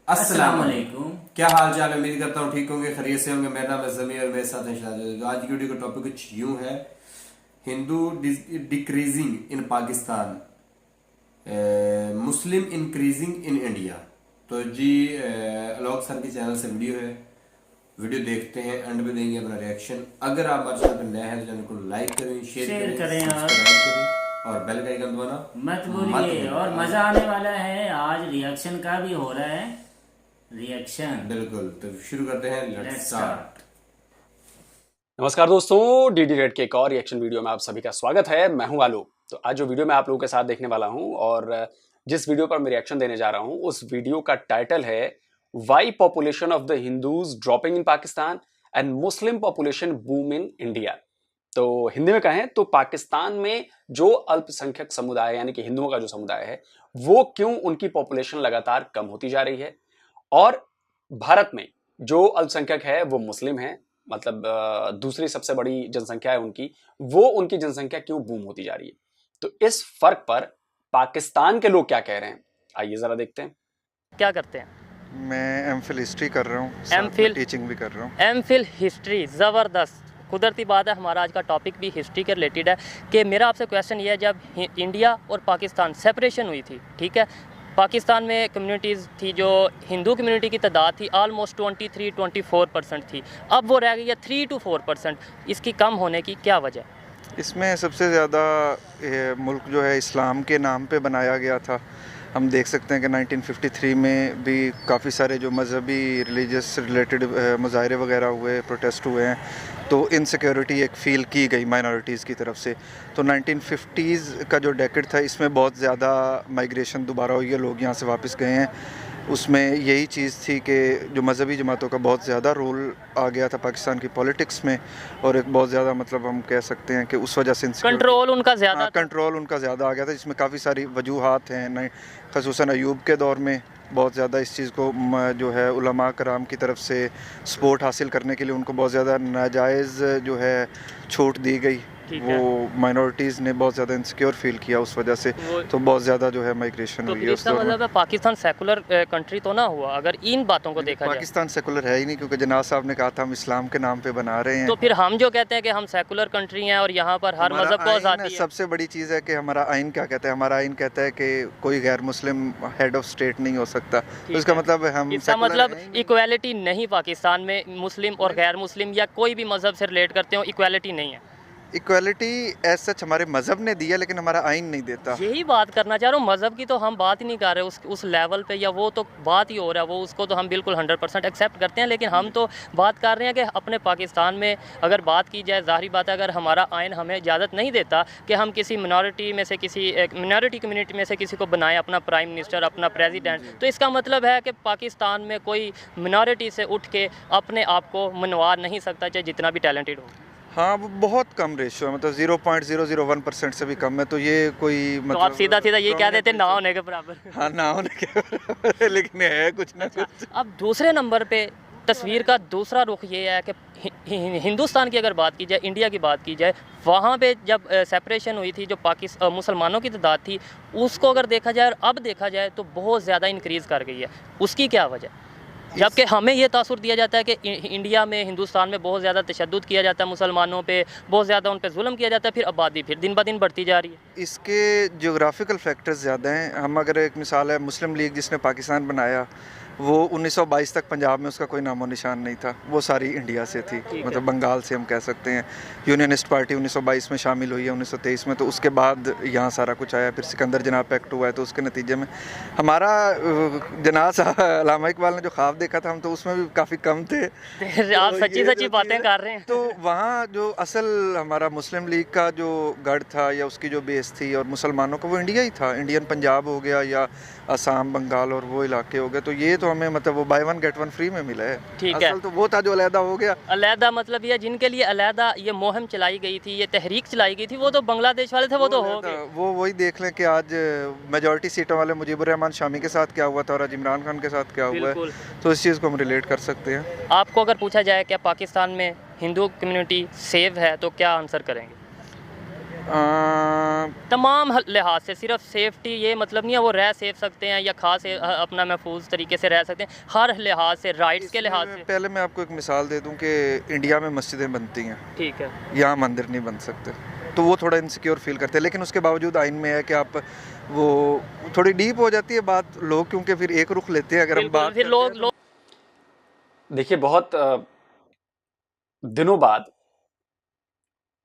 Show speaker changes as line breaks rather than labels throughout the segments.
अस्सलाम वालेकुम। क्या हाल चाल है? उम्मीद करता हूँ ठीक होंगे, खैरियत से होंगे। मेरा नाम है जमी और मेरे साथ हैं शाहजाद। आज की वीडियो का टॉपिक कुछ यूं है, Hindu decreasing in Pakistan, Muslim increasing in India. तो जी अलॉग सर के चैनल से वीडियो है, वीडियो देखते हैं, एंड में देंगे अपना रिएक्शन। अगर आप हमारे चैनल पर नए हैं तो चैनल को लाइक करें, शेयर करें, सब्सक्राइब करें और बेल का आइकन दबाना
मत भूलिए। और मजा आने वाला है, आज रिएक्शन का भी हो रहा है रिएक्शन।
बिल्कुल, तो शुरू करते हैं। Let's start.
नमस्कार दोस्तों, डीडी रेड के एक और रिएक्शन वीडियो में आप सभी का स्वागत है। मैं हूं आलू। तो आज जो वीडियो मैं आप लोगों के साथ देखने वाला हूं और जिस वीडियो पर मैं रिएक्शन देने जा रहा हूं, उस वीडियो का टाइटल है why population of the Hindus dropping in Pakistan and Muslim population boom in India. तो हिंदी में कहें तो पाकिस्तान में जो अल्पसंख्यक समुदाय यानी कि हिंदुओं का जो समुदाय है, वो क्यों उनकी पॉपुलेशन लगातार कम होती जा रही है, और भारत में जो अल्पसंख्यक है वो मुस्लिम है, मतलब दूसरी सबसे बड़ी जनसंख्या है उनकी, वो उनकी जनसंख्या क्यों बूम होती जा रही है। तो इस फर्क पर पाकिस्तान के लोग क्या कह रहे हैं, आइए जरा देखते हैं।
क्या करते हैं?
मैं एमफिल हिस्ट्री कर रहा हूँ,
एमफिल
टीचिंग भी कर रहा हूँ।
एमफिल हिस्ट्री, ज़बरदस्त। कुदरती बात है, हमारा आज का टॉपिक भी हिस्ट्री के रिलेटेड है। कि मेरा आपसे क्वेश्चन ये है, जब इंडिया और पाकिस्तान सेपरेशन हुई थी, ठीक है, पाकिस्तान में कम्युनिटीज़ थी, जो हिंदू कम्युनिटी की तादाद थी ऑलमोस्ट 23-24% थी। अब वो रह गई है 3 to 4%। इसकी कम होने की क्या वजह?
इसमें सबसे ज़्यादा मुल्क जो है इस्लाम के नाम पे बनाया गया था। हम देख सकते हैं कि 1953 में भी काफ़ी सारे जो मजहबी रिलीजियस रिलेटेड मुजाहरे वगैरह हुए, प्रोटेस्ट हुए हैं, तो इनसिक्योरिटी एक फ़ील की गई माइनॉरिटीज़ की तरफ से। तो 1950s का जो डेकेड था, इसमें बहुत ज़्यादा माइग्रेशन दोबारा हुई है, लोग यहाँ से वापस गए हैं। उसमें यही चीज़ थी कि जो मजहबी जमातों का बहुत ज़्यादा रोल आ गया था पाकिस्तान की पॉलिटिक्स में, और एक बहुत ज़्यादा मतलब हम कह सकते हैं कि उस वजह से
कंट्रोल उनका ज़्यादा
कंट्रोल उनका ज़्यादा आ गया था, जिसमें काफ़ी सारी वजूहात हैं। ख़ुसूसन अयूब के दौर में बहुत ज़्यादा इस चीज़ को जो है उलमा कराम की तरफ से सपोर्ट हासिल करने के लिए उनको बहुत ज़्यादा नाजायज़ जो है छूट दी गई। वो माइनॉरिटीज़ ने बहुत ज़्यादा इनसिक्योर फील किया उस वजह से, तो बहुत ज़्यादा जो है माइग्रेशन
तो
हुई है।
इसका मतलब है पाकिस्तान सेकुलर कंट्री तो ना हुआ अगर इन बातों को देखा जाए?
पाकिस्तान सेकुलर है ही नहीं, क्योंकि जनाब साहब ने कहा था हम इस्लाम के नाम पे बना रहे हैं।
तो फिर हम जो कहते हैं कि हम सेकुलर कंट्री हैं और यहाँ पर हर मजहब को आज़ादी है।
सबसे बड़ी चीज़ है कि हमारा आइन क्या कहता है। हमारा आइन कहता है कि कोई गैर मुस्लिम हेड ऑफ स्टेट नहीं हो सकता। तो इसका मतलब हम
इसका मतलब इक्वालिटी नहीं पाकिस्तान में, मुस्लिम और गैर मुस्लिम या कोई भी मजहब से रिलेट करते हो, इक्वालिटी नहीं है।
इक्वालिटी एज सच हमारे मज़हब ने दिया, लेकिन हमारा आइन नहीं देता।
यही बात करना चाह रहा हूँ, मज़हब की तो हम बात ही नहीं कर रहे उस लेवल पे, या वो तो बात ही हो रहा है, वो उसको तो हम बिल्कुल 100% एक्सेप्ट करते हैं। लेकिन हम तो बात कर रहे हैं कि अपने पाकिस्तान में अगर बात की जाए, ज़ाहिर बात है, अगर हमारा आइन हमें इजाज़त नहीं देता कि हम किसी मिनॉरिटी में से, किसी मिनॉरिटी कम्युनिटी में से किसी को बनाएं अपना प्राइम मिनिस्टर, अपना प्रेसिडेंट, तो इसका मतलब है कि पाकिस्तान में कोई मिनॉरिटी से उठ के अपने आप को मनवा नहीं सकता, चाहे जितना भी टैलेंटेड हो।
हाँ, वो बहुत कम रेशियो है, मतलब 0.001% से भी कम है। तो ये कोई मतलब
तो आप सीधा सीधा ये कह देते ना होने के बराबर।
हाँ, ना होने के बराबर है, लेकिन है कुछ ना कुछ।
अब दूसरे नंबर पे तस्वीर का दूसरा रुख ये है कि हिंदुस्तान की अगर बात की जाए, इंडिया की बात की जाए, वहाँ पे जब सेपरेशन हुई थी, जो मुसलमानों की तादाद थी, उसको अगर देखा जाए और अब देखा जाए तो बहुत ज़्यादा इंक्रीज़ कर गई है। उसकी क्या वजह? जबकि हमें ये तासुर दिया जाता है कि इंडिया में, हिंदुस्तान में बहुत ज़्यादा तशद्दुद किया जाता है मुसलमानों पे, बहुत ज़्यादा उन पे जुल्म किया जाता है, फिर आबादी फिर दिन ब दिन बढ़ती जा रही है।
इसके ज्योग्राफिकल फैक्टर्स ज़्यादा हैं। हम अगर एक मिसाल है, मुस्लिम लीग जिसने पाकिस्तान बनाया, वो 1922 तक पंजाब में उसका कोई नामो निशान नहीं था, वो सारी इंडिया से थी, मतलब बंगाल से हम कह सकते हैं। यूनियनिस्ट पार्टी 1922 में शामिल हुई है, 1923 में, तो उसके बाद यहाँ सारा कुछ आया। फिर सिकंदर जनाब एक्ट हुआ है, तो उसके नतीजे में हमारा जनाब अल्लामा इकबाल ने जो ख्वाब देखा था, हम तो उसमें भी काफ़ी कम थे।
आप सच्ची सच्ची बातें कर रहे हैं।
तो वहाँ जो असल हमारा मुस्लिम लीग का जो गढ़ था या उसकी जो बेस थी और मुसलमानों का, वो इंडिया ही था। इंडियन पंजाब हो गया या असम, बंगाल और वो इलाके हो गए। तो ये तो हमें मतलब वो by one get one free में मिला है।
ठीक है,
तो वो था जो अलहदा हो गया।
अलहदा मतलब ये जिनके लिए अलहदा ये मुहिम चलाई गई थी, ये तहरीक चलाई गई थी, वो तो बांग्लादेश वाले थे, वो तो हो गए।
वो वही देख लें कि आज मेजॉरिटी सीटों वाले मुजीबुर रहमान शामी के साथ क्या हुआ था और आज इमरान खान के साथ क्या हुआ है। तो इस चीज़ को हम रिलेट कर सकते हैं।
आपको अगर पूछा जाए क्या पाकिस्तान में हिंदू कम्युनिटी सेव है, तो क्या आंसर करेंगे? तमाम लिहाज से, सिर्फ सेफ्टी ये मतलब नहीं है वो रह सेफ सकते हैं या खा से अपना महफूज तरीके से रह सकते हैं, हर लिहाज से, राइट्स के लिहाज से।
पहले मैं आपको एक मिसाल दे दूं कि इंडिया में मस्जिदें बनती हैं,
ठीक है,
यहाँ मंदिर नहीं बन सकते, तो वो थोड़ा इनसिक्योर फील करते हैं। लेकिन उसके बावजूद आइन में है कि आप वो थोड़ी डीप हो जाती है बात, लोग क्योंकि फिर एक रुख लेते हैं अगर हम बात
फिर लोग
देखिए, बहुत दिनों बाद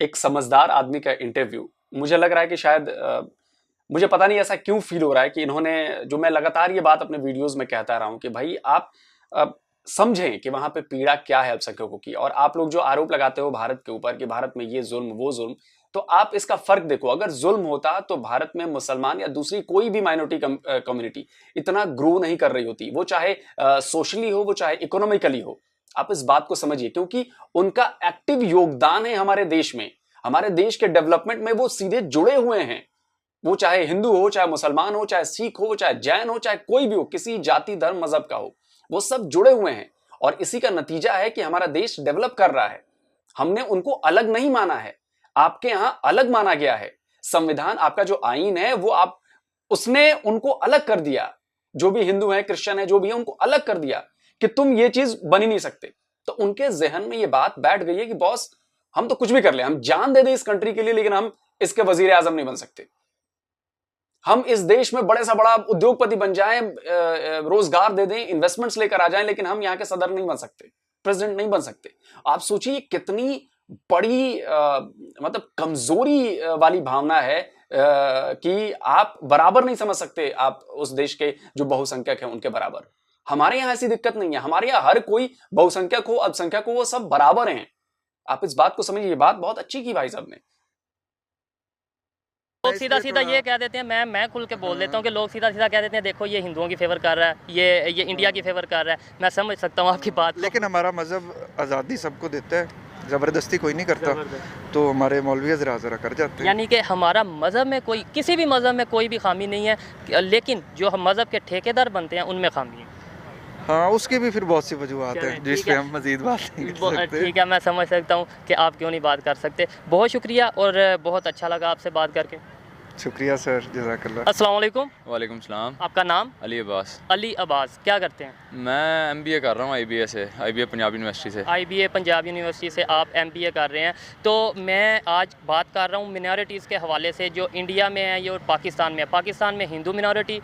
एक समझदार आदमी का इंटरव्यू, मुझे लग रहा है कि शायद मुझे पता नहीं ऐसा क्यों फील हो रहा है कि इन्होंने, जो मैं लगातार ये बात अपने वीडियोस में कहता रहा हूं कि भाई आप समझें कि वहां पे पीड़ा क्या है अल्पसंख्यकों की, और आप लोग जो आरोप लगाते हो भारत के ऊपर कि भारत में ये जुल्म वो जुल्म, तो आप इसका फर्क देखो। अगर जुल्म होता तो भारत में मुसलमान या दूसरी कोई भी माइनॉरिटी कम्युनिटी इतना ग्रो नहीं कर रही होती, वो चाहे सोशली हो, वो चाहे इकोनॉमिकली हो। आप इस बात को समझिए, क्योंकि उनका एक्टिव योगदान है हमारे देश में, हमारे देश के डेवलपमेंट में वो सीधे जुड़े हुए हैं। वो चाहे हिंदू हो, चाहे मुसलमान हो, चाहे सिख हो, चाहे जैन हो, चाहे कोई भी हो, किसी जाति धर्म मजहब का हो, वो सब जुड़े हुए हैं। और इसी का नतीजा है कि हमारा देश डेवलप कर रहा है। हमने उनको अलग नहीं माना है, आपके यहां अलग माना गया है। संविधान, आपका जो आईन है, वो आप उसने उनको अलग कर दिया। जो भी हिंदू है, क्रिश्चियन है, जो भी है, उनको अलग कर दिया कि तुम ये चीज बन ही नहीं सकते। तो उनके जहन में ये बात बैठ गई है कि बॉस, हम तो कुछ भी कर ले, हम जान दे दें इस कंट्री के लिए, लेकिन हम इसके वजीर आजम नहीं बन सकते। हम इस देश में बड़े सा बड़ा उद्योगपति बन जाएं, रोजगार दे दें, इन्वेस्टमेंट्स लेकर आ जाएं, लेकिन हम यहां के सदर नहीं बन सकते, प्रेसिडेंट नहीं बन सकते। आप सोचिए कितनी बड़ी मतलब कमजोरी वाली भावना है कि आप बराबर नहीं समझ सकते आप उस देश के जो बहुसंख्यक हैं उनके बराबर। हमारे यहां ऐसी दिक्कत नहीं है, हमारे यहां हर कोई बहुसंख्यक हो, अल्पसंख्यक हो, वो सब बराबर हैं। आप इस बात को समझिए। ये बात बहुत अच्छी की भाई साहब ने।
लोग सीधा सीधा ये कह देते हैं, मैं खुल के बोल देता हूँ कि लोग सीधा सीधा कह देते हैं देखो ये हिंदुओं की फेवर कर रहा है, ये इंडिया की फेवर कर रहा है। मैं समझ सकता हूँ आपकी बात,
लेकिन हमारा मजहब आज़ादी सबको देता है, ज़बरदस्ती कोई नहीं करता, तो हमारे मौलवी हज़रात ज़रा कर जाते हैं।
यानी कि हमारा मज़हब में कोई, किसी भी मज़हब में कोई भी खामी नहीं है, लेकिन जो हम मज़हब के ठेकेदार बनते हैं उनमें खामी है।
हाँ, उसकी भी फिर बहुत सी वजूहत है जिस पे हम मजीद बात नहीं कर सकते।
ठीक है, मैं समझ सकता हूँ कि आप क्यों नहीं बात कर सकते। बहुत शुक्रिया और बहुत अच्छा लगा आपसे बात करके।
शुक्रिया सर, जज़ाकल्लाह।
अस्सलाम वालेकुम।
वालेकुम सलाम।
आपका नाम?
अली अब्बास।
अली अब्बास, क्या करते हैं?
मैं एमबीए कर रहा हूँ IBA से, IBA पंजाब यूनिवर्सिटी से।
IBA पंजाब यूनिवर्सिटी से आप MBA कर रहे हैं। तो मैं आज बात कर रहा हूँ मिनॉरिटीज़ के हवाले से, जो इंडिया में है ये और पाकिस्तान में है। पाकिस्तान में हिंदू मिनॉरिटी,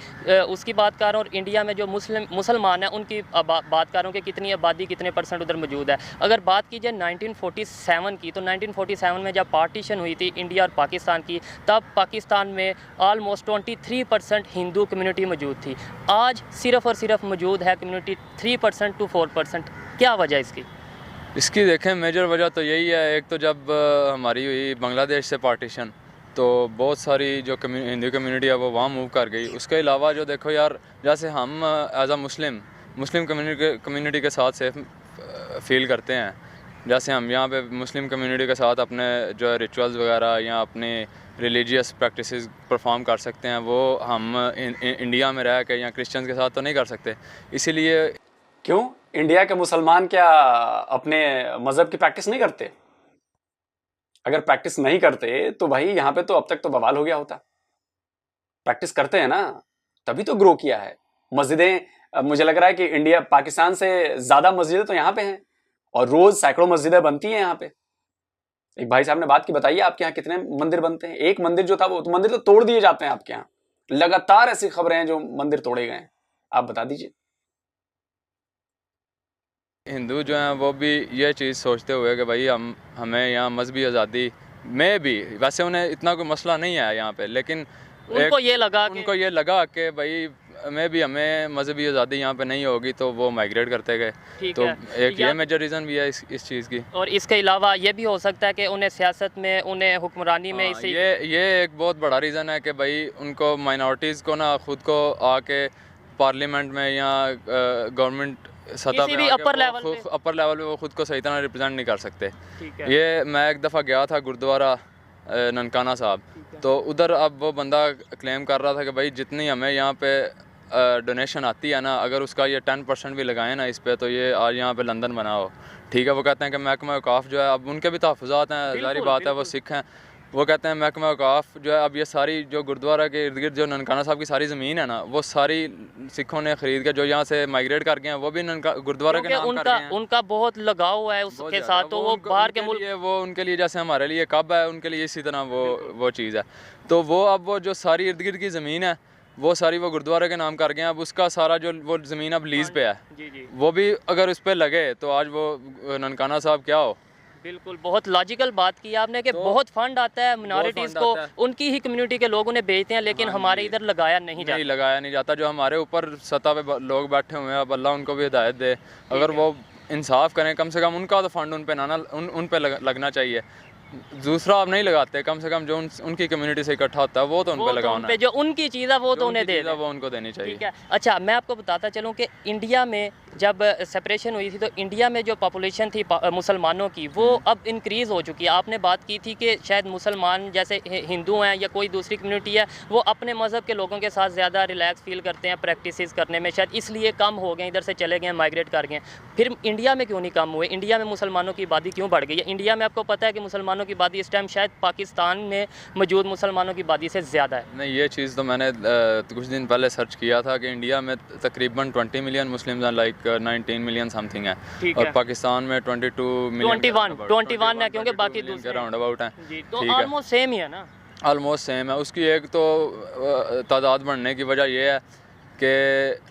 उसकी बात कर रहा हूँ, और इंडिया में जो मुसलमान हैं उनकी बात कर रहा हूँ कि कितनी आबादी, कितने परसेंट उधर मौजूद है। अगर बात की जाए 1947 की, तो 1947 में जब पार्टीशन हुई थी इंडिया और पाकिस्तान की, तब पाकिस्तान में ऑलमोस्ट 23% हिंदू कम्युनिटी मौजूद थी। आज सिर्फ़ और सिर्फ मौजूद है कम्युनिटी 3% to 4%। क्या वजह इसकी?
इसकी देखें मेजर वजह तो यही है, एक तो जब हमारी हुई बांग्लादेश से पार्टीशन, तो बहुत सारी जो हिंदू कम्युनिटी है वो वहाँ मूव कर गई। उसके अलावा जो देखो यार, जैसे हम एज अ मुस्लिम कम्युनिटी के साथ सेफ फील करते हैं, जैसे हम यहाँ पे मुस्लिम कम्युनिटी के साथ अपने जो रिचुअल्स वगैरह या अपने रिलीजियस प्रैक्टिसेस परफॉर्म कर सकते हैं, वो हम इंडिया में रह के या क्रिश्चियंस के साथ तो नहीं कर सकते। इसीलिए
क्यों इंडिया के मुसलमान क्या अपने मजहब की प्रैक्टिस नहीं करते? अगर प्रैक्टिस नहीं करते तो भाई यहाँ पे तो अब तक तो बवाल हो गया होता। प्रैक्टिस करते हैं ना, तभी तो ग्रो किया है। मस्जिदें, मुझे लग रहा है कि इंडिया पाकिस्तान से ज्यादा मस्जिदें तो यहाँ पे हैं, और रोज सैकड़ों मस्जिदें बनती हैं यहाँ पे। एक भाई साहब ने बात की, बताइए आपके यहाँ कितने मंदिर बनते हैं? एक मंदिर जो था वो मंदिर तो तोड़ दिए जाते हैं आपके यहाँ। लगातार ऐसी खबरें हैं जो मंदिर तोड़े गए हैं, आप बता दीजिए।
हिंदू जो हैं वो भी ये चीज़ सोचते हुए कि भाई हमें यहाँ मजहबी आज़ादी में भी, वैसे उन्हें इतना कोई मसला नहीं है यहाँ पे, लेकिन
उनको ये लगा
कि भाई हमें मजहबी आज़ादी यहाँ पे नहीं होगी, तो वो माइग्रेट करते गए। तो एक ये मेजर रीज़न भी है इस चीज़ की।
और इसके अलावा ये भी हो सकता है कि उन्हें सियासत में, उन्हें हुक्मरानी में
ये एक बहुत बड़ा रीज़न है कि भाई उनको माइनॉरिटीज़ को ना खुद को आके पार्लियामेंट में या गवर्नमेंट सतह पे अपर लेवल पे वो खुद को सही तरह रिप्रेजेंट नहीं कर सकते। ये मैं एक दफ़ा गया था गुरुद्वारा ननकाना साहब, तो उधर अब वो बंदा क्लेम कर रहा था कि भाई जितनी हमें यहाँ पे डोनेशन आती है ना, अगर उसका ये 10% भी लगाएं ना इस पे, तो ये आज यहाँ पे लंदन बना हो। ठीक है, वो कहते हैं कि महकमा औकाफ जो है, अब उनके भी तहफ़्फ़ुज़ात हैं, ज़ाहिर बात है वो सिख हैं, वो कहते हैं महकमा औकाफ जो है, अब ये सारी जो गुरुद्वारा के इर्द गिर्द जो ननकाना साहब की सारी ज़मीन है ना, वो सारी सिखों ने ख़रीद के जो यहाँ से माइग्रेट कर गए हैं, वो भी गुरुद्वारा के नाम कर गए हैं।
उनका बहुत लगाव है उसके साथ, तो वो बाहर के मुल्क,
वो उनके लिए जैसे हमारे लिए कब है, उनके लिए इसी तरह वो चीज़ है। तो वो अब वो जो सारी इर्द गिर्द की ज़मीन है वो सारी वो गुरुद्वारा के नाम कर गए हैं। अब उसका सारा जो वो ज़मीन अब लीज़ पे है, वो भी अगर उस पर लगे तो आज वो ननकाना साहब क्या हो।
बिल्कुल बहुत लॉजिकल बात की आपने कि बहुत फंड आता है मिनॉरिटीज़ को, उनकी ही कम्युनिटी के लोग उन्हें बेचते हैं, लेकिन हमारे इधर लगाया नहीं जाता।
जो हमारे ऊपर सत्ता पे लोग बैठे हुए हैं, अब अल्लाह उनको भी हिदायत दे, अगर वो इंसाफ करें, कम से कम उनका तो फंड उन पे लगना चाहिए। दूसरा आप नहीं लगाते, कम से कम जो उनकी कम्युनिटी से इकट्ठा होता है वो तो उन पे लगाना है।
जो उनकी चीज़ है वो तो उन्हें दे,
वो उनको देनी चाहिए।
ठीक है। अच्छा, मैं आपको बताता चलूँ कि इंडिया में जब सेपरेशन हुई थी तो इंडिया में जो पॉपुलेशन थी मुसलमानों की, वो अब इंक्रीज़ हो चुकी है। आपने बात की थी कि शायद मुसलमान जैसे हिंदू हैं या कोई दूसरी कम्युनिटी है, वो अपने मज़हब के लोगों के साथ ज़्यादा रिलैक्स फील करते हैं प्रैक्टिसेस करने में, शायद इसलिए कम हो गए, इधर से चले गए, माइग्रेट कर गए। फिर इंडिया में क्यों नहीं कम हुए? इंडिया में मुसलमानों की आबादी क्यों बढ़ गई है? इंडिया में आपको पता है कि मुसलमानों की आबादी इस टाइम शायद पाकिस्तान में मौजूद मुसलमानों की आबादी से ज़्यादा है।
नहीं, ये चीज़ तो मैंने कुछ दिन पहले सर्च किया था कि इंडिया में तकरीबन 20 मिलियन मुस्लिम्स हैं, लाइक 19 मिलियन समथिंग है, और पाकिस्तान में 22 मिलियन
21 है, क्योंकि बाकी दूसरे
राउंड अबाउट हैं।
तो ऑलमोस्ट सेम ही है ना।
ऑलमोस्ट सेम है। उसकी एक तो तादाद बढ़ने की वजह यह है कि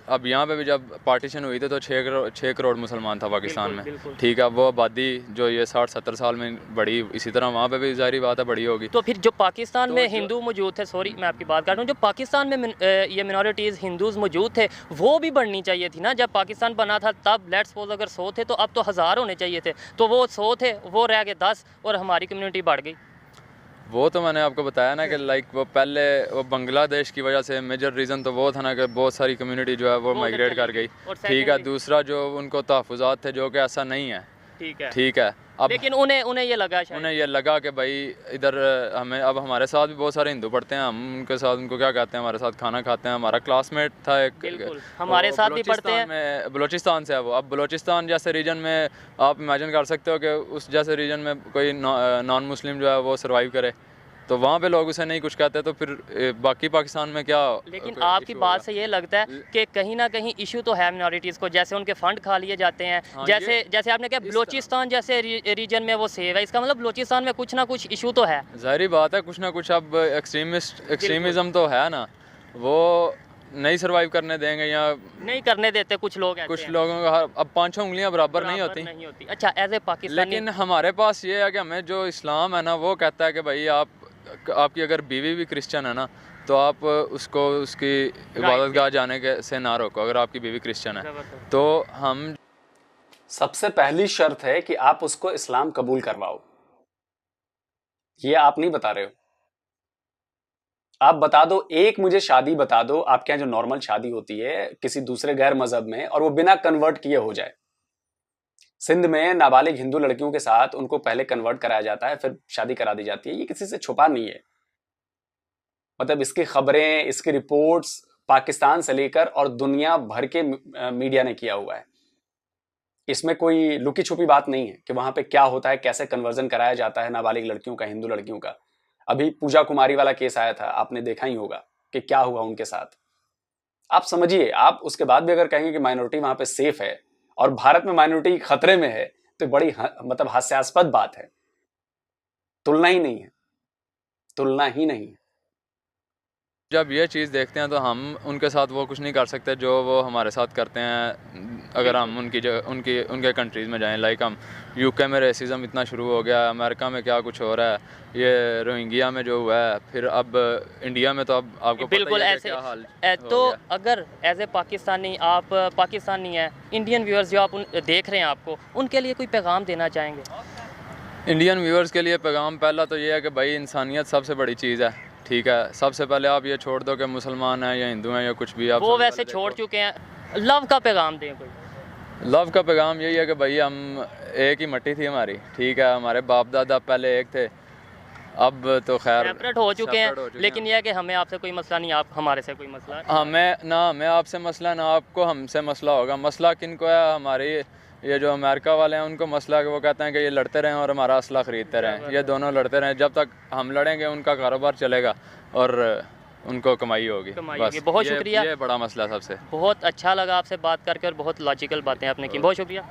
अब यहाँ पे भी जब पार्टीशन हुई थी तो 6 करोड़ मुसलमान था पाकिस्तान में, ठीक है। वो आबादी जो ये 60-70 साल में बढ़ी, इसी तरह वहाँ पे भी ज़ाहिर बात है बढ़ी होगी।
तो फिर जो पाकिस्तान में हिंदू मौजूद थे, सॉरी मैं आपकी बात कर रहा हूँ, जो पाकिस्तान में ये मिनॉरिटीज़ हिंदूज़ मौजूद थे, वो भी बढ़नी चाहिए थी ना। जब पाकिस्तान बना था तब लेट्स सपोज अगर 100 थे तो अब तो 1000 होने चाहिए थे, तो वो 100 थे, वो रह गए 10 और हमारी कम्युनिटी बढ़ गई।
वो तो मैंने आपको बताया ना कि लाइक वो पहले वो बांग्लादेश की वजह से मेजर रीज़न तो वो था ना कि बहुत सारी कम्युनिटी जो है वो माइग्रेट कर गई, ठीक है। दूसरा जो उनको तहफ़्फ़ुज़ात थे, जो कि ऐसा नहीं है, ठीक है। अब
लेकिन उन्हें ये लगा
कि भाई इधर हमें, अब हमारे साथ भी बहुत सारे हिंदू पढ़ते हैं, हम उनके साथ, उनको क्या कहते हैं, हमारे साथ खाना खाते हैं। हमारा क्लासमेट था एक,
हमारे साथ भी पढ़ते हैं,
बलूचिस्तान से है वो। अब बलूचिस्तान जैसे रीजन में आप इमेजिन कर सकते हो कि उस जैसे रीजन में कोई नॉन मुस्लिम जो है वो सर्वाइव करे, तो वहाँ पे लोग उसे नहीं कुछ कहते, तो फिर बाकी पाकिस्तान में क्या।
लेकिन आपकी बात से ये लगता है कि कहीं ना कहीं इशू तो है मिनॉरिटीज़ को, जैसे उनके फंड खा लिए जाते हैं। हाँ, जैसे आपने कहा बलूचिस्तान जैसे रीजन में वो सेव है, इसका मतलब बलूचिस्तान में कुछ ना कुछ इशू तो है।
ज़ाहिर बात है, कुछ ना कुछ। अब एक्सट्रीमिज़म तो है ना, वो नहीं सर्वाइव करने देंगे या नहीं
करने देते कुछ लोग।
कुछ लोगों का अब 5-6 उंगलियां बराबर नहीं होती।
अच्छा, एज ए पाकिस्तानी,
लेकिन हमारे पास ये है कि हमें जो इस्लाम है ना, वो कहता है कि भाई आपकी अगर बीवी भी क्रिश्चियन है ना, तो आप उसको उसकी इबादतगाह जाने के से ना रोको, अगर आपकी बीवी क्रिश्चियन है तो। हम
सबसे पहली शर्त है कि आप उसको इस्लाम कबूल करवाओ। ये आप नहीं बता रहे हो, आप बता दो, एक मुझे शादी बता दो आपके यहाँ जो नॉर्मल शादी होती है किसी दूसरे गैर मजहब में, और वो बिना कन्वर्ट किए हो जाए। सिंध में नाबालिग हिंदू लड़कियों के साथ उनको पहले कन्वर्ट कराया जाता है, फिर शादी करा दी जाती है। ये किसी से छुपा नहीं है, मतलब इसकी खबरें, इसकी रिपोर्ट्स पाकिस्तान से लेकर और दुनिया भर के मीडिया ने किया हुआ है। इसमें कोई लुकी छुपी बात नहीं है कि वहां पे क्या होता है, कैसे कन्वर्जन कराया जाता है नाबालिग लड़कियों का, हिंदू लड़कियों का। अभी पूजा कुमारी वाला केस आया था, आपने देखा ही होगा कि क्या हुआ उनके साथ। आप समझिए, आप उसके बाद भी अगर कहेंगे कि माइनॉरिटी वहां पे सेफ है और भारत में माइनॉरिटी खतरे में है, तो बड़ी मतलब हास्यास्पद बात है। तुलना ही नहीं है, तुलना ही नहीं है।
जब ये चीज़ देखते हैं तो हम उनके साथ वो कुछ नहीं कर सकते जो वो हमारे साथ करते हैं। अगर हम उनके कंट्रीज़ में जाएं, लाइक हम यूके में रेसिज्म इतना शुरू हो गया, अमेरिका में क्या कुछ हो रहा है, ये रोहिंग्या में जो हुआ है, फिर अब इंडिया में तो अब आपको
बिल्कुल ऐसे क्या हाल तो अगर एज ए पाकिस्तानी, आप पाकिस्तानी हैं, इंडियन व्यूअर्स जो आप देख रहे हैं, आपको उनके लिए कोई पैगाम देना चाहेंगे?
इंडियन व्यूअर्स के लिए पैगाम पहला तो ये है कि भाई इंसानियत सबसे बड़ी चीज़ है, ठीक है। सबसे पहले आप ये छोड़ दो कि मुसलमान हैं या हिंदू हैं या कुछ भी, आप
वो वैसे छोड़ चुके हैं। लव का पैगाम दें कोई।
लव का पैगाम यही है कि भाई हम एक ही मट्टी थी हमारी, ठीक है। हमारे बाप दादा पहले एक थे, अब तो खैर
सेपरेट हो चुके हैं, लेकिन यह है कि हमें आपसे कोई मसला नहीं, आप हमारे से कोई मसला।
हमें आपसे मसला, ना आपको हमसे मसला होगा। मसला किन को है? हमारी ये जो अमेरिका वाले हैं उनको मसला है कि वो कहते हैं कि ये लड़ते रहें और हमारा असला ख़रीदते रहें। ये दोनों लड़ते रहें, जब तक हम लड़ेंगे उनका कारोबार चलेगा और उनको कमाई होगी। बस
बहुत शुक्रिया।
ये बड़ा मसला है सबसे।
बहुत अच्छा लगा आपसे बात करके और बहुत लॉजिकल बातें आपने की, बहुत शुक्रिया।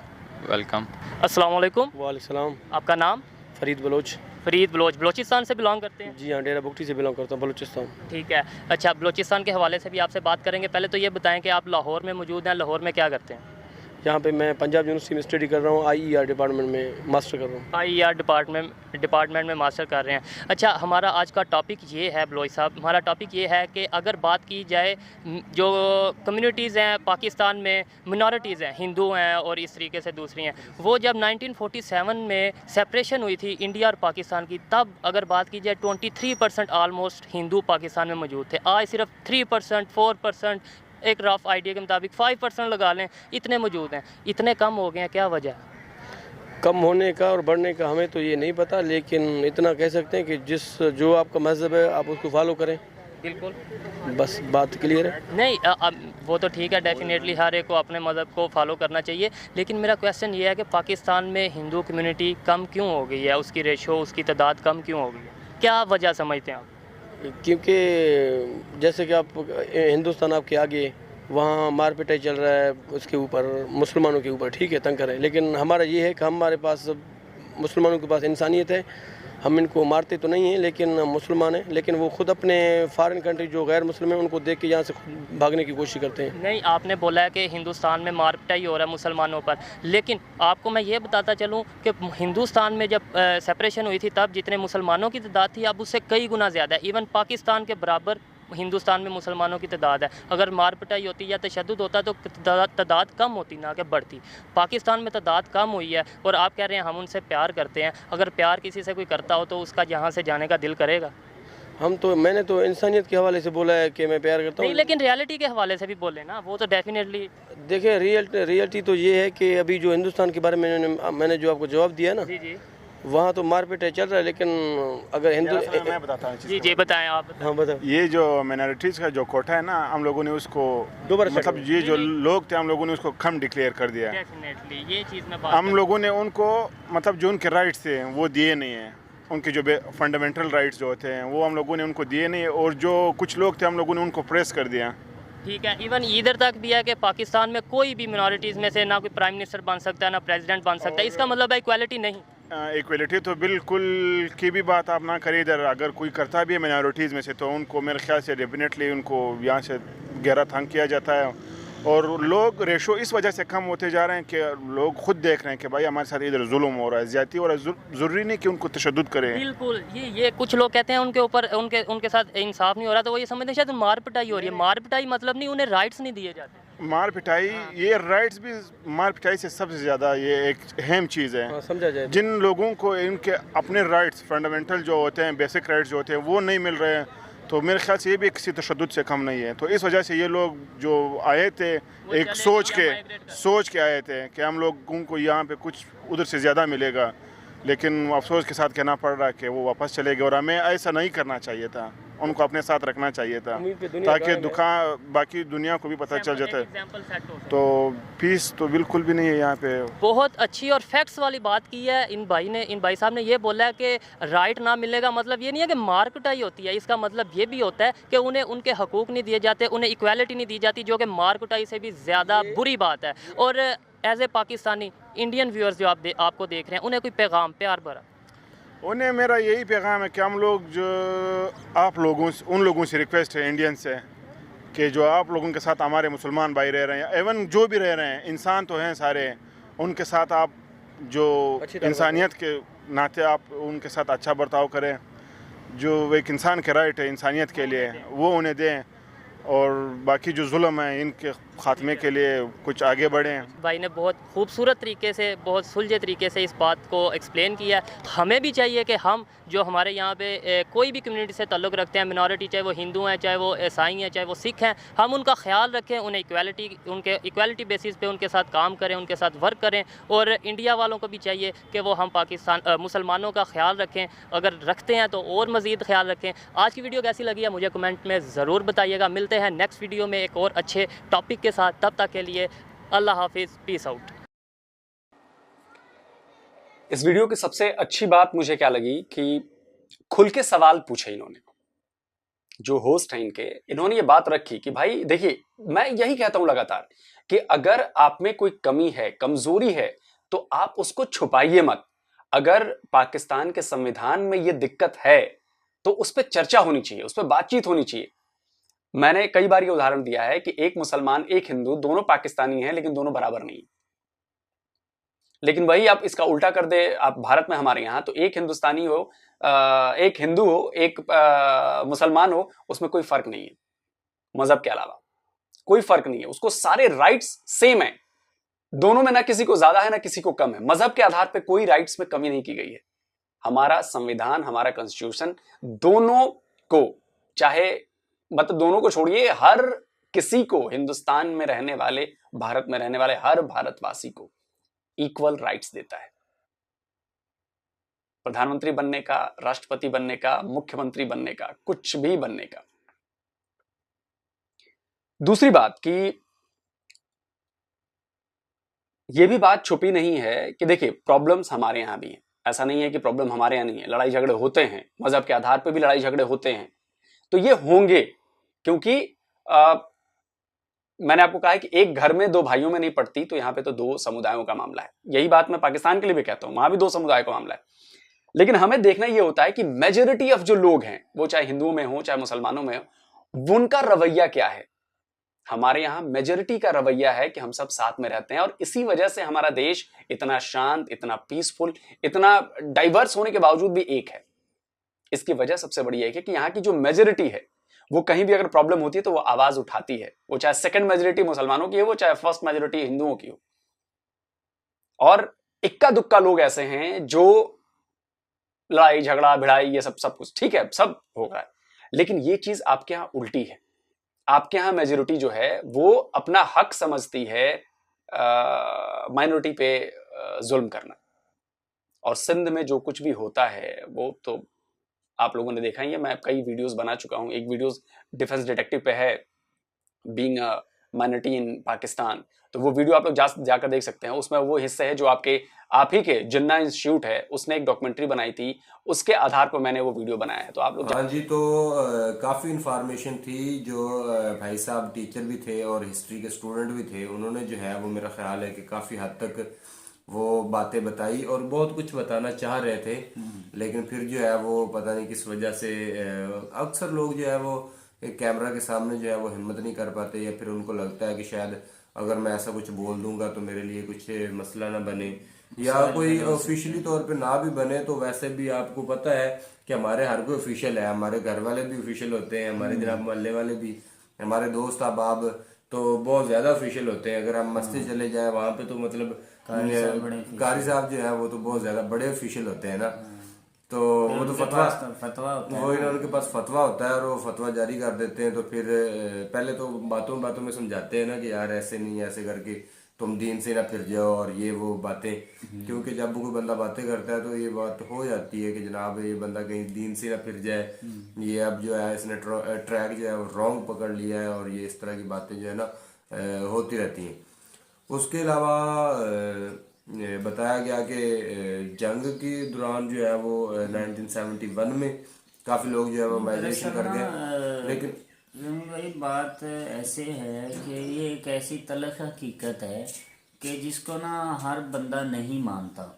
वेलकम।
अस्सलाम वालेकुम।
वालेकुम।
आपका नाम?
फरीद बलोच।
फरीद बलोच, बलोचिस्तान से बिलोंग करते हैं?
जी हाँ, डेरा बुगटी से बिलोंग करता हूँ, बलूचिस्तान।
ठीक है। अच्छा, बलोचिस्तान के हवाले से भी आपसे बात करेंगे। पहले तो ये बताएं कि आप लाहौर में मौजूद हैं, लाहौर में क्या करते हैं?
यहाँ पे मैं पंजाब यूनिवर्सिटी में स्टडी कर रहा हूँ, IER डिपार्टमेंट में मास्टर कर रहा हूँ।
IER डिपार्टमेंट में मास्टर कर रहे हैं। अच्छा, हमारा आज का टॉपिक ये है बलोच साहब, हमारा टॉपिक ये है कि अगर बात की जाए जो कम्युनिटीज़ हैं पाकिस्तान में, मिनॉरिटीज़ हैं, हिंदू हैं और इस तरीके से दूसरी हैं, वो जब 1947 में सेपरेशन हुई थी इंडिया और पाकिस्तान की, तब अगर बात की जाए 23% आलमोस्ट हिंदू पाकिस्तान में मौजूद थे। आज सिर्फ 3%, 4%, एक रफ आइडिया के मुताबिक 5% लगा लें, इतने मौजूद हैं। इतने कम हो गए हैं, क्या वजह है?
कम होने का और बढ़ने का हमें तो ये नहीं पता, लेकिन इतना कह सकते हैं कि जो आपका मज़हब है आप उसको फॉलो करें।
बिल्कुल,
बस बात क्लियर है।
नहीं वो तो ठीक है, डेफिनेटली हर एक को अपने मज़हब को फॉलो करना चाहिए, लेकिन मेरा क्वेश्चन ये है कि पाकिस्तान में हिंदू कम्युनिटी कम क्यों हो गई है? उसकी रेशो, उसकी तादाद कम क्यों हो गई है? क्या वजह समझते हैं आप?
क्योंकि जैसे कि आप हिंदुस्तान आपके आगे, वहाँ मार पिटाई चल रहा है उसके ऊपर, मुसलमानों के ऊपर, ठीक है, तंग करें, लेकिन हमारा ये है कि हमारे पास मुसलमानों के पास इंसानियत है। हम इनको मारते तो नहीं हैं, लेकिन मुसलमान हैं, लेकिन वो ख़ुद अपने फॉरेन कंट्री जो गैर मुस्लिम हैं उनको देख के यहाँ से भागने की कोशिश करते हैं।
नहीं, आपने बोला है कि हिंदुस्तान में मार पिटाई हो रहा है मुसलमानों पर, लेकिन आपको मैं ये बताता चलूँ कि हिंदुस्तान में जब सेपरेशन हुई थी तब जितने मुसलमानों की तादाद थी अब उससे कई गुना ज़्यादा है। इवन पाकिस्तान के बराबर हिंदुस्तान में मुसलमानों की तादाद है। अगर मार पिटाई होती या तशद्दुद होता तो तादाद कम होती, ना कि बढ़ती। पाकिस्तान में तादाद कम हुई है और आप कह रहे हैं हम उनसे प्यार करते हैं। अगर प्यार किसी से कोई करता हो तो उसका यहाँ से जाने का दिल करेगा?
मैंने तो इंसानियत के हवाले से बोला है कि मैं प्यार करता हूँ।
नहीं, लेकिन रियलिटी के हवाले से भी बोले ना, वो तो डेफिनेटली।
देखिए, रियलिटी तो ये है कि अभी जो हिंदुस्तान के बारे में मैंने जो आपको जवाब दिया ना,
जी जी,
वहाँ तो मार पिटाई चल रहा है, लेकिन अगर
मैं बताता हूँ।
जी जी, बताएं आप।
हाँ बताओ।
ये जो माइनॉरिटीज़ का जो कोटा है ना, हम लोगों ने उसको
दोबारा
मतलब ये जो लोग थे हम लोगों ने उसको कम डिक्लेयर कर दिया।
डेफिनेटली ये चीज़ में बात
हम लोगों ने उनको मतलब जो उनके राइट्स थे वो दिए नहीं हैं। उनके जो फंडामेंटल राइट्स जो होते हैं वो हम लोगों ने उनको दिए नहीं, और जो कुछ लोग थे हम लोगों ने उनको प्रेस कर दिया।
ठीक है। इवन इधर तक भी है कि पाकिस्तान में कोई भी मिनॉरिटीज़ में से ना कोई प्राइम मिनिस्टर बन सकता है, ना प्रेसिडेंट बन सकता है। इसका मतलब है इक्वालिटी नहीं।
इक्वलिटी तो बिल्कुल की भी बात आप ना करिए। इधर अगर कोई करता भी है माइनॉरिटीज़ में से तो उनको मेरे ख्याल से डेफिनेटली उनको यहाँ से गहरा तंग किया जाता है, और लोग रेशो इस वजह से कम होते जा रहे हैं कि लोग खुद देख रहे हैं कि भाई हमारे साथ इधर जुल्म हो रहा है, ज़्यादती हो रहा है। ज़रूरी नहीं कि उनको तशद्दुद करें।
बिल्कुल, ये कुछ लोग कहते हैं उनके ऊपर उनके साथ इंसाफ नहीं हो रहा, तो वो ये समझते हैं शायद मार पिटाई हो रही है। मार पिटाई मतलब नहीं, उन्हें राइट्स नहीं दिए जाते।
मार पिटाई, ये राइट्स भी मार पिटाई से सबसे ज़्यादा ये एक अहम चीज़ है।
समझा जाए,
जिन लोगों को इनके अपने राइट्स फंडामेंटल जो होते हैं, बेसिक राइट्स जो होते हैं वो नहीं मिल रहे हैं, तो मेरे ख्याल से ये भी किसी तशद्दुद से कम नहीं है। तो इस वजह से ये लोग जो आए थे एक सोच के आए थे कि हम लोगों को यहाँ पे कुछ उधर से ज़्यादा मिलेगा, लेकिन अफसोस के साथ कहना पड़ रहा है कि वो वापस चले गए, और हमें ऐसा नहीं करना चाहिए था। उनको अपने साथ रखना चाहिए था ताकि बाकी दुनिया को भी पता चल जाता है। तो पीस तो बिल्कुल भी नहीं है यहाँ पे।
बहुत अच्छी और फैक्ट्स वाली बात की है इन भाई साहब ने। ये बोला है कि राइट ना मिलेगा मतलब ये नहीं है कि मार कुटाई होती है, इसका मतलब ये भी होता है कि उन्हें उनके हकूक़ नहीं दिए जाते, उन्हें इक्वालिटी नहीं दी जाती, जो कि मार कुटाई से भी ज़्यादा बुरी बात है। और as a Pakistani Indian viewers जो आपको देख रहे हैं, उन्हें कोई पैगाम प्यार भरा?
उन्हें मेरा यही पैगाम है कि हम लोग जो उन लोगों से रिक्वेस्ट है इंडियन से कि जो आप लोगों के साथ हमारे मुसलमान भाई रह रहे हैं, एवन जो भी रह रहे हैं, इंसान तो हैं सारे, उनके साथ आप जो इंसानियत के नाते आप उनके साथ अच्छा बर्ताव करें। जो एक इंसान के राइट है इंसानियत के लिए वो उन्हें दें, और बाकी जो जुल्म है इनके ख़ात्मे के लिए कुछ आगे बढ़ें।
भाई ने बहुत खूबसूरत तरीके से, बहुत सुलझे तरीके से इस बात को एक्सप्लेन किया। हमें भी चाहिए कि हम जो हमारे यहाँ पे कोई भी कम्युनिटी से ताल्लुक़ रखते हैं, मिनॉरिटी, चाहे वो हिंदू हैं, चाहे वो ईसाई हैं, चाहे वो सिख हैं, हम उनका ख्याल रखें, उन्हें इक्वालिटी बेसिस पे उनके साथ काम करें, उनके साथ वर्क करें। और इंडिया वालों को भी चाहिए कि वो हम मुसलमानों का ख्याल रखें, अगर रखते हैं तो और मज़ीद ख्याल रखें। आज की वीडियो कैसी लगी है मुझे कमेंट में ज़रूर बताइएगा। मिलते हैं नेक्स्ट वीडियो में एक और अच्छे टॉपिक के साथ। तब तक के लिए अल्लाह हाफिज़, पीस आउट।
इस वीडियो की सबसे अच्छी बात मुझे क्या लगी कि खुल के सवाल पूछे इन्होंने, जो होस्ट हैं इन्होंने ये बात रखी कि भाई देखिए, मैं यही कहता हूं लगातार कि अगर आप में कोई कमी है, कमजोरी है, तो आप उसको छुपाइए मत। अगर पाकिस्तान के संविधान में ये दिक्कत है तो उस पर चर्चा होनी चाहिए, उस पर बातचीत होनी चाहिए। मैंने कई बार ये उदाहरण दिया है कि एक मुसलमान, एक हिंदू, दोनों पाकिस्तानी हैं लेकिन दोनों बराबर नहीं। लेकिन वही आप इसका उल्टा कर दे, आप भारत में हमारे यहां तो एक हिंदुस्तानी हो, एक हिंदू हो, एक मुसलमान हो, उसमें कोई फर्क नहीं है। मजहब के अलावा कोई फर्क नहीं है, उसको सारे राइट्स सेम है। दोनों में ना किसी को ज्यादा है ना किसी को कम है। मजहब के आधार पर कोई राइट्स में कमी नहीं की गई है। हमारा संविधान, हमारा कॉन्स्टिट्यूशन दोनों को, चाहे मतलब दोनों को छोड़िए, हर किसी को, हिंदुस्तान में रहने वाले, भारत में रहने वाले हर भारतवासी को इक्वल राइट्स देता है। प्रधानमंत्री बनने का, राष्ट्रपति बनने का, मुख्यमंत्री बनने का, कुछ भी बनने का। दूसरी बात कि यह भी बात छुपी नहीं है कि देखिए, प्रॉब्लम्स हमारे यहां भी हैं। ऐसा नहीं है कि प्रॉब्लम हमारे यहां नहीं है, लड़ाई झगड़े होते हैं, मजहब के आधार पर भी लड़ाई झगड़े होते हैं। तो ये होंगे क्योंकि मैंने आपको कहा है कि एक घर में दो भाइयों में नहीं पड़ती, तो यहां पे तो दो समुदायों का मामला है। यही बात मैं पाकिस्तान के लिए भी कहता हूं, वहां भी दो समुदाय का मामला है। लेकिन हमें देखना यह होता है कि मेजॉरिटी ऑफ जो लोग हैं, वो चाहे हिंदुओं में हो चाहे मुसलमानों में हो, उनका रवैया क्या है। हमारे यहां मेजॉरिटी का रवैया है कि हम सब साथ में रहते हैं, और इसी वजह से हमारा देश इतना शांत, इतना पीसफुल, इतना डाइवर्स होने के बावजूद भी एक है। इसकी वजह सबसे बड़ी है कि यहाँ की जो मेजॉरिटी है वो कहीं भी अगर प्रॉब्लम होती है तो वो आवाज उठाती है, वो चाहे सेकंड मेजॉरिटी मुसलमानों की हो, वो चाहे फर्स्ट मेजॉरिटी हिंदुओं की हो। और इक्का दुक्का लोग ऐसे हैं जो लड़ाई झगड़ा भिड़ाई ये सब कुछ ठीक है, सब होगा, लेकिन ये चीज आपके यहां उल्टी है। आपके यहां मेजॉरिटी जो है वो अपना हक समझती है माइनॉरिटी पे जुल्म करना। और सिंध में जो कुछ भी होता है वो तो आप लोगों ने देखा ही है। मैं कई वीडियोस बना चुका हूं। एक वीडियोस डिफेंस डिटेक्टिव पे है, बीइंग अ माइनॉरिटी इन पाकिस्तान, तो वो वीडियो आप लोग जाकर देख सकते हैं। उसमें वो हिस्से है जो आप ही के जिन्ना इंस्टीट्यूट है, उसने एक डॉक्यूमेंट्री बनाई थी, उसके आधार पर मैंने वो वीडियो बनाया है। तो आप लोग
हाँ जी, तो काफ़ी इन्फॉर्मेशन थी। जो भाई साहब टीचर भी थे और हिस्ट्री के स्टूडेंट भी थे, उन्होंने जो है वो मेरा ख्याल है कि काफ़ी हद तक वो बातें बताई और बहुत कुछ बताना चाह रहे थे, लेकिन फिर जो है वो पता नहीं किस वजह से अक्सर लोग जो है वो एक कैमरा के सामने जो है वो हिम्मत नहीं कर पाते, या फिर उनको लगता है कि शायद अगर मैं ऐसा कुछ बोल दूंगा तो मेरे लिए कुछ मसला ना बने, या कोई ऑफिशियली तौर पे ना भी बने। तो वैसे भी आपको पता है कि हमारे हर कोई ऑफिशियल है, हमारे घर वाले भी ऑफिशियल होते हैं, हमारे जनाब मोहल्ले वाले भी, हमारे दोस्त अहबाब तो बहुत ज्यादा ऑफिशियल होते हैं। अगर हम मस्जिद चले जाएं वहां पे तो मतलब कारी साहब जो है वो तो बहुत ज्यादा बड़े ऑफिशियल होते हैं ना। तो वो तो फतवा होता है, वो उनके पास फतवा होता है और वो फतवा जारी कर देते हैं। तो फिर पहले तो बातों में समझाते हैं ना कि यार ऐसे नहीं, ऐसे करके तुम दीन से ना फिर जाओ और ये वो बातें, क्योंकि जब कोई बंदा बातें करता है तो ये बात हो जाती है कि जनाब ये बंदा कहीं दीन से ना फिर जाए, ये अब जो है इसने ट्रैक जो है वो रॉन्ग पकड़ लिया है, और ये इस तरह की बातें जो है ना होती रहती हैं। उसके अलावा बताया गया कि जंग के दौरान जो है वो 1971 में काफ़ी लोग जो है वो माइग्रेशन कर गए। लेकिन
भाई बात ऐसे है कि ये एक ऐसी तलख हकीकत है कि जिसको ना हर बंदा नहीं मानता,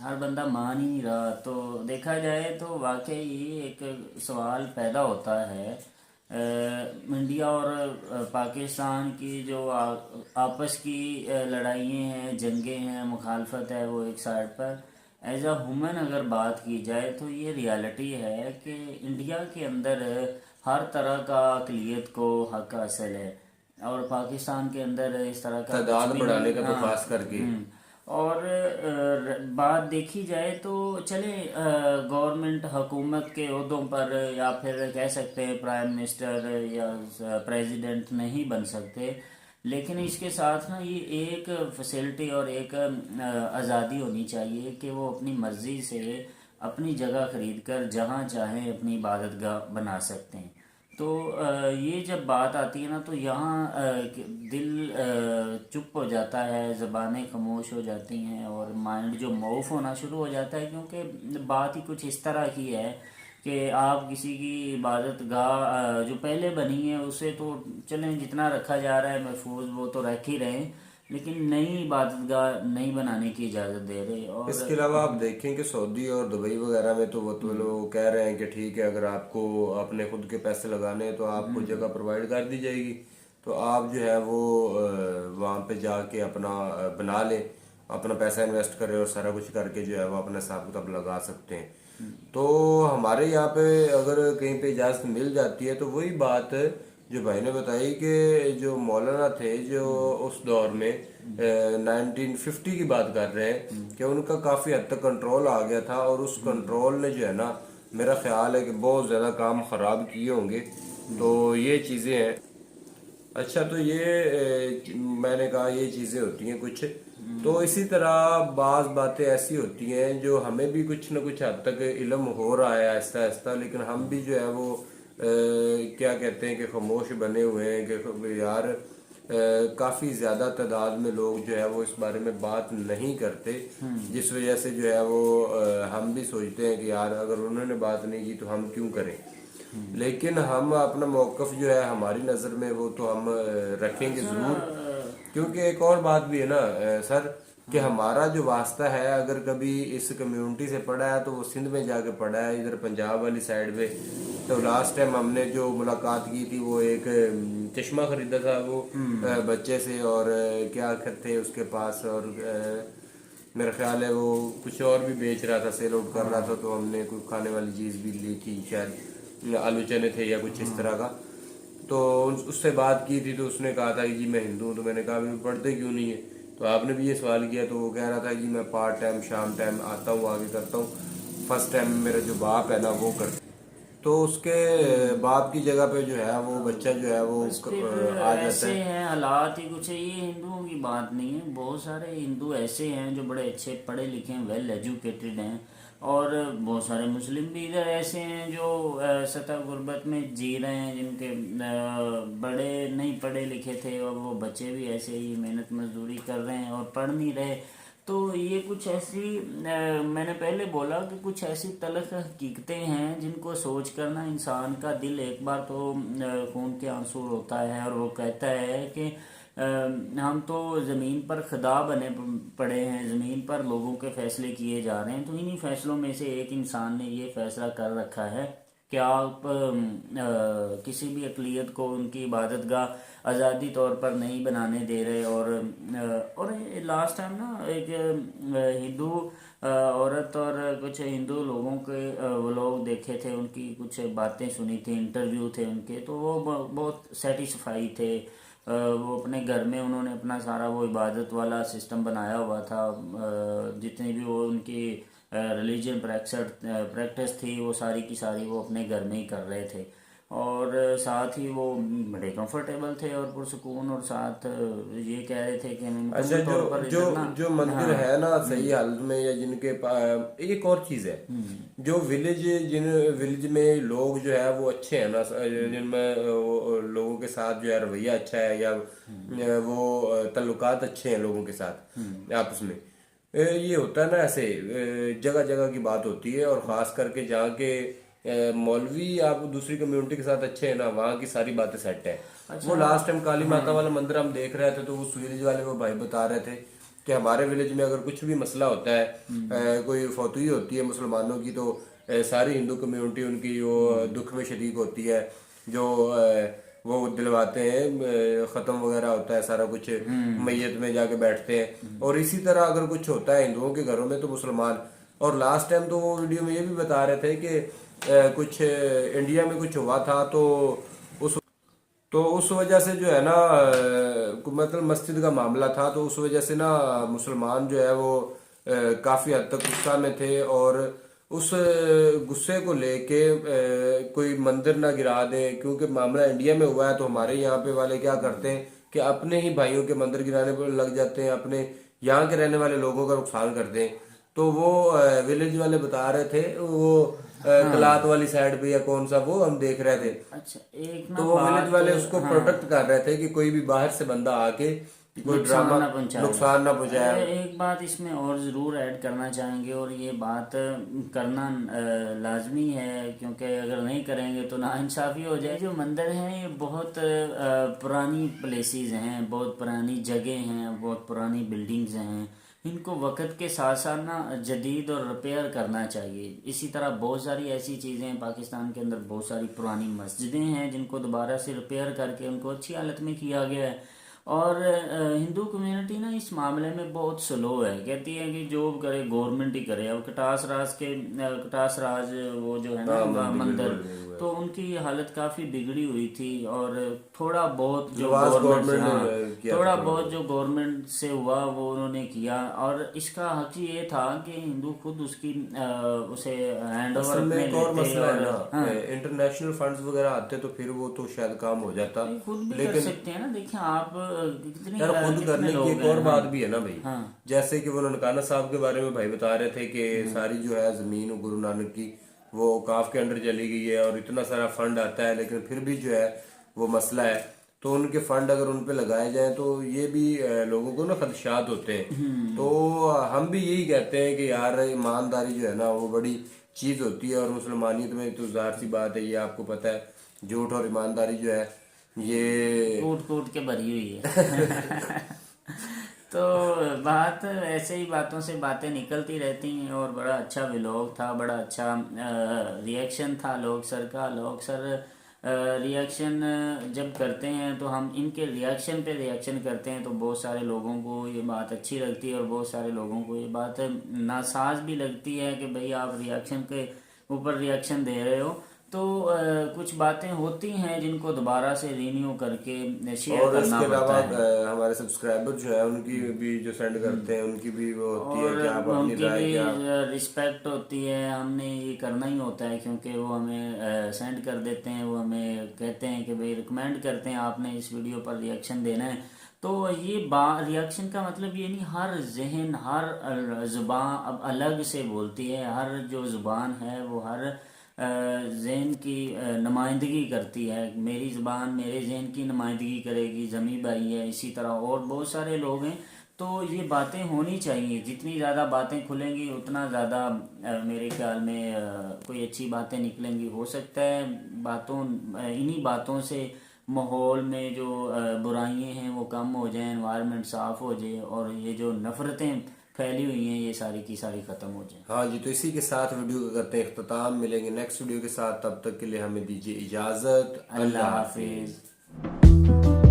हर बंदा मान ही नहीं रहा। तो देखा जाए तो वाकई एक सवाल पैदा होता है, इंडिया और पाकिस्तान की जो आपस की लड़ाइयाँ हैं, जंगें हैं, मुखालफत है, वो एक साइड पर एज अ ह्यूमन अगर बात की जाए तो ये रियलिटी है कि इंडिया के अंदर हर तरह का अक़लियत को हक हासिल है, और पाकिस्तान के अंदर इस तरह का
तादाद बढ़ाने का तो खास करके।
और बात देखी जाए तो चले गवर्नमेंट हुकूमत के ओहदों पर, या फिर कह सकते हैं प्राइम मिनिस्टर या प्रेसिडेंट नहीं बन सकते, लेकिन इसके साथ ना ये एक फैसिलिटी और एक आज़ादी होनी चाहिए कि वो अपनी मर्ज़ी से अपनी जगह ख़रीद कर जहाँ चाहें अपनी इबादतगाह बना सकते हैं। तो ये जब बात आती है ना तो यहाँ दिल चुप हो जाता है, ज़बानें खामोश हो जाती हैं और माइंड जो मऊफ होना शुरू हो जाता है, क्योंकि बात ही कुछ इस तरह की है कि आप किसी की इबादत गाह जो पहले बनी है उसे तो चलें जितना रखा जा रहा है महफूज वो तो रख ही रहे, लेकिन नई इबादत गाह नहीं बनाने की इजाज़त दे रहे। और
इसके अलावा आप देखें कि सऊदी और दुबई वगैरह में तो वो तो लोग कह रहे हैं कि ठीक है, अगर आपको अपने खुद के पैसे लगाने हैं तो आपको जगह प्रोवाइड कर दी जाएगी, तो आप जो है वो वहाँ पे जाके अपना बना लें, अपना पैसा इन्वेस्ट करें और सारा कुछ करके जो है वो अपना हिसाब किताब लगा सकते हैं। तो हमारे यहाँ पे अगर कहीं पे इजाज़त मिल जाती है तो वही बात जो भाई ने बताई कि जो मौलाना थे जो उस दौर में 1950 की बात कर रहे हैं कि उनका काफ़ी हद तक कंट्रोल आ गया था, और उस कंट्रोल ने जो है ना, मेरा ख्याल है कि बहुत ज़्यादा काम ख़राब किए होंगे। तो ये चीज़ें हैं। अच्छा, तो ये मैंने कहा ये चीज़ें होती हैं कुछ। तो इसी तरह बाज़ बातें ऐसी होती हैं जो हमें भी कुछ न कुछ हद तक इल्म हो रहा है आहिस्ता आहिस्ता, लेकिन हम भी जो है वो क्या कहते हैं कि खामोश बने हुए हैं कि यार काफ़ी ज़्यादा तादाद में लोग जो है वो इस बारे में बात नहीं करते, जिस वजह से जो है वो हम भी सोचते हैं कि यार अगर उन्होंने बात नहीं की तो हम क्यों करें। लेकिन हम अपना मौक़िफ़ जो है हमारी नज़र में वो तो हम रखेंगे ज़रूर, क्योंकि एक और बात भी है ना सर कि हमारा जो वास्ता है अगर कभी इस कम्युनिटी से पढ़ा है तो वो सिंध में जाके पढ़ा है, इधर पंजाब वाली साइड पे। तो लास्ट टाइम हमने जो मुलाकात की थी वो एक चश्मा खरीदा था वो बच्चे से, और क्या थे उसके पास, और मेरा ख्याल है वो कुछ और भी बेच रहा था, सेल आउट कर रहा था। तो हमने कोई खाने वाली चीज़ भी ली थी, शायद आलू चने थे या कुछ इस तरह का। तो उससे बात की थी तो उसने कहा था कि जी मैं हिंदू हूँ। तो मैंने कहा भी पढ़ते क्यों नहीं है? तो आपने भी ये सवाल किया। तो वो कह रहा था कि मैं पार्ट टाइम शाम टाइम आता हूँ, आगे करता हूँ, फर्स्ट टाइम मेरा जो बाप है ना वो करता। तो उसके बाप की जगह पे जो है वो बच्चा जो है वो आ जाता
ऐसे
है।
हैं हालात ही कुछ है। ये हिंदुओं की बात नहीं है, बहुत सारे हिंदू ऐसे हैं जो बड़े अच्छे पढ़े लिखे हैं, वेल एजुकेटेड हैं, और बहुत सारे मुस्लिम भी इधर ऐसे हैं जो सतह गुर्बत में जी रहे हैं, जिनके बड़े नहीं पढ़े लिखे थे और वो बच्चे भी ऐसे ही मेहनत मजदूरी कर रहे हैं और पढ़ नहीं रहे। तो ये कुछ ऐसी मैंने पहले बोला कि कुछ ऐसी तलख हकीकतें हैं जिनको सोच कर ना इंसान का दिल एक बार तो खून के आंसू होता है, और वो कहता है कि हम तो ज़मीन पर खुदा बने पड़े हैं, ज़मीन पर लोगों के फैसले किए जा रहे हैं। तो इन्हीं फैसलों में से एक इंसान ने ये फैसला कर रखा है कि आप किसी भी अक़लियत को उनकी इबादत गाह आज़ादी तौर पर नहीं बनाने दे रहे। और लास्ट टाइम ना एक हिंदू औरत और कुछ हिंदू लोगों के वो लोग देखे थे, उनकी कुछ बातें सुनी थी, इंटरव्यू थे उनके, तो वो बहुत सेटिस्फाई थे। वो अपने घर में उन्होंने अपना सारा वो इबादत वाला सिस्टम बनाया हुआ था, जितनी भी वो उनकी रिलीजन प्रैक्टिस थी वो सारी की सारी वो अपने घर में ही कर रहे थे, और साथ ही वो बड़े कंफर्टेबल थे और पुरसुकून, और साथ ये कह रहे थे कि
अच्छा, जो मंदिर है ना सही हालत में, या जिनके एक और चीज है, जो जिन विलेज में लोग जो है वो अच्छे हैं ना, जिनमें लोगों के साथ जो है रवैया अच्छा है, या वो तल्लुकात अच्छे हैं लोगों के साथ आपस में, ये होता है ना ऐसे जगह जगह की बात होती है। और ख़ास करके जहाँ के मौलवी आप दूसरी कम्युनिटी के साथ अच्छे हैं ना, वहाँ की सारी बातें सेट है। अच्छा, वो लास्ट टाइम काली माता वाला मंदिर हम देख रहे थे, तो उस विलेज वाले वो भाई बता रहे थे कि हमारे विलेज में अगर कुछ भी मसला होता है, कोई फौतुई होती है मुसलमानों की, तो सारी हिंदू कम्युनिटी उनकी वो दुख में शरीक होती है, जो वो दिलवाते हैं, ख़त्म वगैरह होता है सारा कुछ, मैयत में जाके बैठते हैं। और इसी तरह अगर कुछ होता है हिंदुओं के घरों में तो मुसलमान। और लास्ट टाइम तो वो वीडियो में ये भी बता रहे थे कि कुछ इंडिया में कुछ हुआ था, तो उस वजह से जो है ना, मतलब मस्जिद का मामला था, तो उस वजह से ना मुसलमान जो है वो काफ़ी हद तक गुस्सा में थे, और उस गुस्से को लेके कोई मंदिर ना गिरा दें, क्योंकि मामला इंडिया में हुआ है। तो हमारे यहाँ पे वाले क्या करते हैं कि अपने ही भाइयों के मंदिर गिराने पर लग जाते हैं, अपने यहाँ के रहने वाले लोगों का नुकसान करते हैं। तो वो विलेज वाले बता रहे थे, वो कलात वाली साइड पे या कौन सा वो हम देख रहे थे।
अच्छा, एक ना
तो वो विलेज वाले उसको
हाँ,
प्रोटेक्ट कर रहे थे कि कोई भी बाहर से बंदा आके कोई ड्रामा नुकसान ना पहुंचाए।
एक बात इसमें और ज़रूर ऐड करना चाहेंगे, और ये बात करना लाजमी है, क्योंकि अगर नहीं करेंगे तो नाइंसाफ़ी हो जाए। जो मंदिर हैं ये बहुत पुरानी प्लेसेस हैं, बहुत पुरानी जगह हैं, बहुत पुरानी बिल्डिंग्स हैं। इनको वक्त के साथ साथ ना जदीद और रिपेयर करना चाहिए। इसी तरह बहुत सारी ऐसी चीज़ें हैं पाकिस्तान के अंदर, बहुत सारी पुरानी मस्जिदें हैं जिनको दोबारा से रिपेयर करके उनको अच्छी हालत में किया गया है। और हिंदू कम्युनिटी ना इस मामले में बहुत स्लो है, कहती है कि जो करे गवर्नमेंट ही करे। अब कटास राज वो जो है ना मंदिर, तो उनकी हालत काफ़ी बिगड़ी हुई थी, और थोड़ा बहुत जो गवर्नमेंट से हुआ वो उन्होंने किया। और इसका हक ये था कि हिंदू खुद उसकी उसे हैंड ओवर में लेते।
इंटरनेशनल फंड्स वगैरह आते तो फिर वो तो शायद काम हो जाता,
खुद भी कर सकते हैं ना। देखिए आप कितने
यार खुद करने की एक और बात भी है ना भाई।
हाँ।
जैसे कि वो ननकाना साहब के बारे में भाई बता रहे थे कि सारी जो है जमीन गुरु नानक की वो काफ के अंडर चली गई है, और इतना सारा फंड आता है लेकिन फिर भी जो है वो मसला है। तो उनके फंड अगर उन पे लगाए जाए तो ये भी लोगों को ना खदशात होते हैं। तो हम भी यही कहते हैं कि यार ईमानदारी जो है ना वो बड़ी चीज होती है, और मुसलमानियत में तो जाहिर सी बात है, ये आपको पता है, झूठ और ईमानदारी जो है ये
कूट के भरी हुई है। तो बात ऐसे ही बातों से बातें निकलती रहती हैं, और बड़ा अच्छा व्लॉग था, बड़ा अच्छा रिएक्शन था लोग सर का। लोग सर रिएक्शन जब करते हैं तो हम इनके रिएक्शन पे रिएक्शन करते हैं, तो बहुत सारे लोगों को ये बात अच्छी लगती है, और बहुत सारे लोगों को ये बात नासाज भी लगती है कि भाई आप रिएक्शन के ऊपर रिएक्शन दे रहे हो। तो कुछ बातें होती हैं जिनको दोबारा से रिन्यू करके शेयर करना पड़ता है।
हमारे सब्सक्राइबर जो है उनकी भी जो सेंड करते हैं उनकी भी वो होती है कि आप अपनी राय क्या
रिस्पेक्ट होती है। हमने ये करना ही होता है, क्योंकि वो हमें सेंड कर देते हैं, वो हमें कहते हैं कि भाई रिकमेंड करते हैं आपने इस वीडियो पर रिएक्शन देना है। तो ये रिएक्शन का मतलब ये नहीं, हर जहन हर ज़ुबान अब अलग से बोलती है। हर जो ज़ुबान है वो हर ज़हन की नुमाइंदगी करती है। मेरी ज़ुबान मेरे ज़हन की नुमाइंदगी करेगी, जमी भाई है, इसी तरह और बहुत सारे लोग हैं। तो ये बातें होनी चाहिए, जितनी ज़्यादा बातें खुलेंगी उतना ज़्यादा मेरे ख्याल में कोई अच्छी बातें निकलेंगी। हो सकता है इन्हीं बातों से माहौल में जो बुराइयां हैं वो कम हो जाएं, एनवायरनमेंट साफ़ हो जाए, और ये जो नफ़रतें फैली हुई हैं ये सारी की सारी ख़त्म हो जाए।
हाँ जी, तो इसी के साथ वीडियो का करते हैं इख्तिताम। मिलेंगे नेक्स्ट वीडियो के साथ, तब तक के लिए हमें दीजिए इजाज़त। अल्लाह हाफिज़।